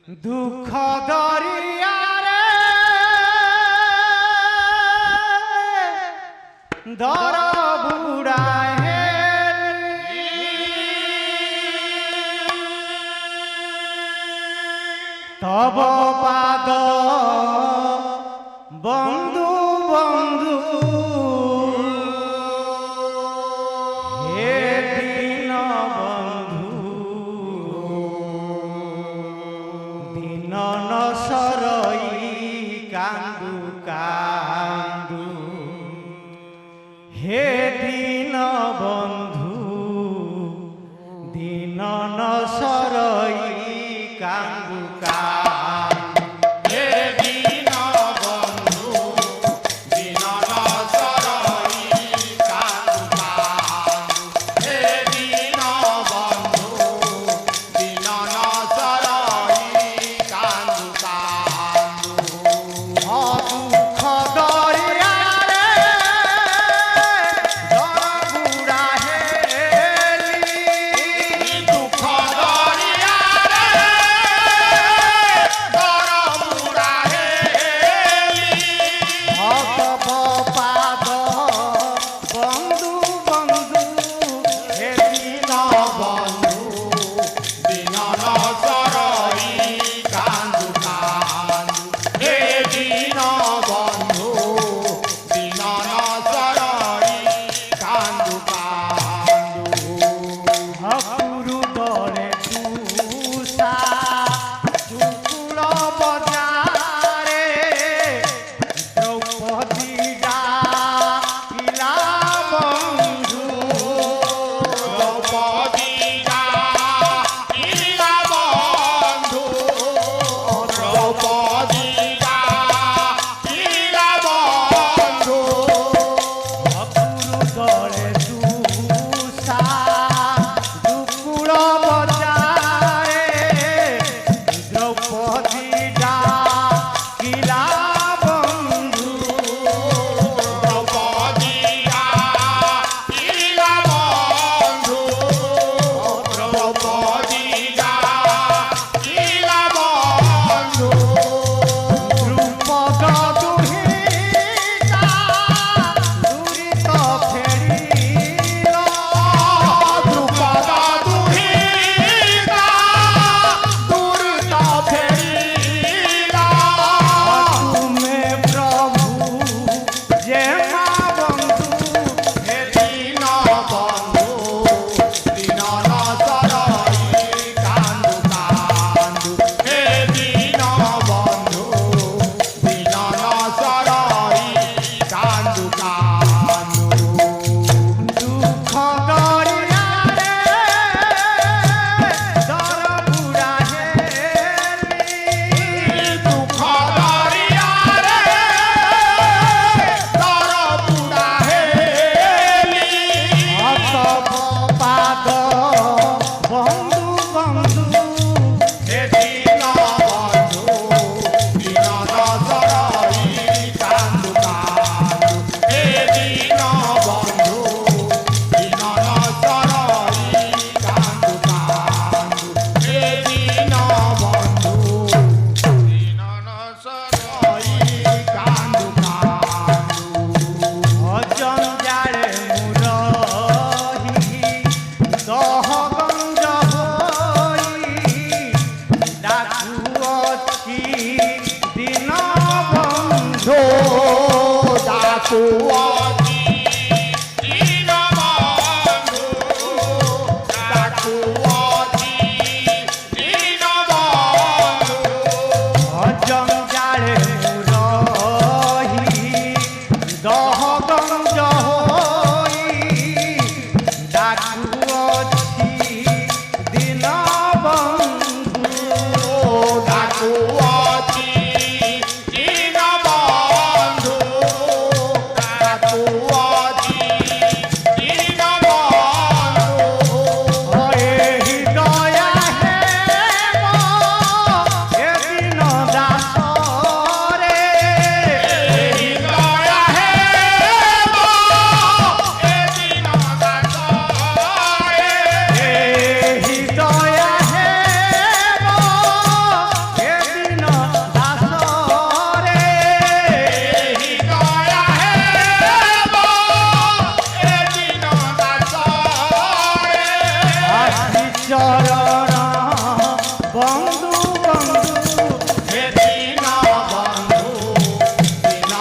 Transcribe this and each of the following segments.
দুঃখ দরিয়ারে দর বুড়ায় তব পাদ বন্ধু বন্ধু হে দীন বন্ধু দীন নসরই কান্দু কান্দু হে দীন বন্ধু দীন নসরই কান্দু কান্দু হে দীন বন্ধু দীন নসরই কান্দু কান্দু হে দীন বন্ধু দীন নসরই কান্দু কান্দু দুঃখ দরিয়ারে দর বুড়া হেলি দুঃখ বন্ধু বন্ধু হে দীন বন্ধু দীন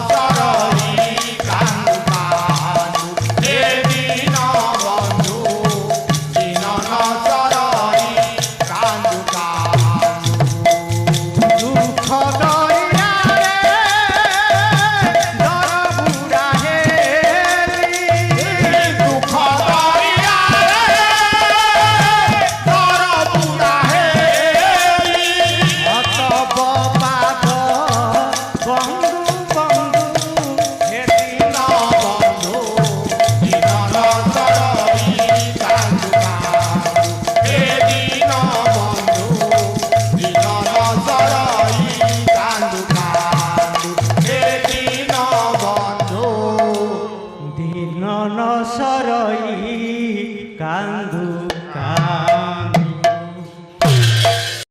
সরই কান্দু কান্দু হে দীন বন্ধু দীন সরই কান্দু কান্দু দুঃখ দরিয়ারে দর বুড়া হেলি দুঃখ দরিয়ারে দর বুড়া হেলি অত বপাদ বন্ধু বন্ধু হেদিন দীন বন্ধু দীন সরই কান্দু কান্দু হে দীন বন্ধু দীন সরই কান্দু কান্দু হে দীন বন্ধু দিন ন সরই কান্দু